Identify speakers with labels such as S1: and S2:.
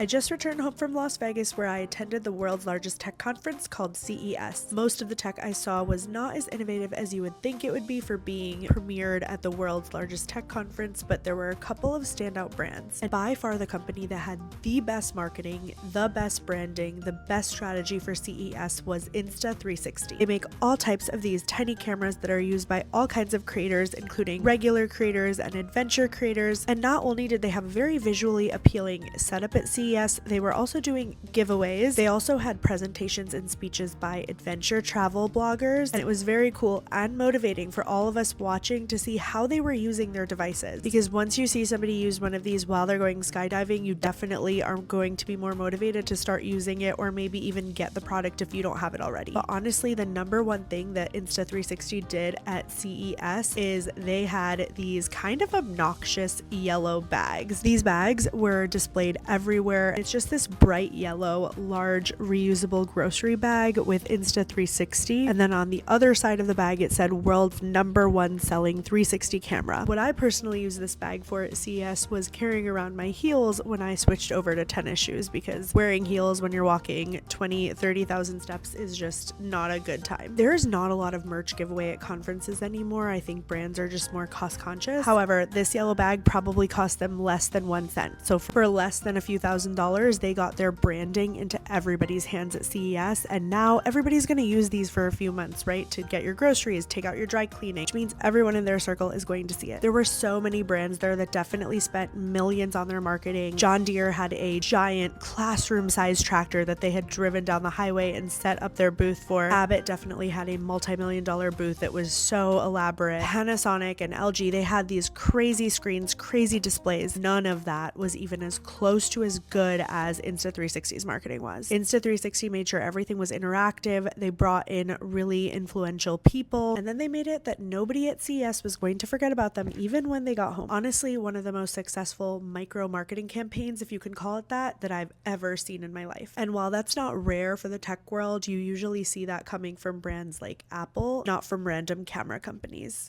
S1: I just returned home from Las Vegas where I attended the world's largest tech conference called CES. Most of the tech I saw was not as innovative as you would think it would be for being premiered at the world's largest tech conference, but there were a couple of standout brands. And by far the company that had the best marketing, the best branding, the best strategy for CES was Insta360. They make all types of these tiny cameras that are used by all kinds of creators, including regular creators and adventure creators. And not only did they have a very visually appealing setup at CES, they were also doing giveaways. They also had presentations and speeches by adventure travel bloggers, and it was very cool and motivating for all of us watching to see how they were using their devices. Because once you see somebody use one of these while they're going skydiving, you definitely are going to be more motivated to start using it, or maybe even get the product if you don't have it already. But honestly, the number one thing that Insta360 did at CES is they had these kind of obnoxious yellow bags. These bags were displayed everywhere. It's just this bright yellow, large, reusable grocery bag with Insta360. And then on the other side of the bag, it said world's #1 selling 360 camera. What I personally used this bag for at CES was carrying around my heels when I switched over to tennis shoes, because wearing heels when you're walking 20,000-30,000 steps is just not a good time. There's not a lot of merch giveaway at conferences anymore. I think brands are just more cost conscious. However, this yellow bag probably cost them less than 1 cent. So for less than a few $1,000, they got their branding into everybody's hands at CES, and now everybody's going to use these for a few months, right? To get your groceries, take out your dry cleaning, which means everyone in their circle is going to see it. There were so many brands there that definitely spent millions on their marketing. John Deere had a giant classroom-sized tractor that they had driven down the highway and set up their booth for. Abbott definitely had a multi-million-dollar booth that was so elaborate. Panasonic and LG, they had these crazy screens, crazy displays. None of that was even as close to as good as Insta360's marketing was. Insta360 made sure everything was interactive. They brought in really influential people, and then they made it that nobody at CES was going to forget about them even when they got home. Honestly, one of the most successful micro marketing campaigns, if you can call it that I've ever seen in my life. And while that's not rare for the tech world, you usually see that coming from brands like Apple, not from random camera companies.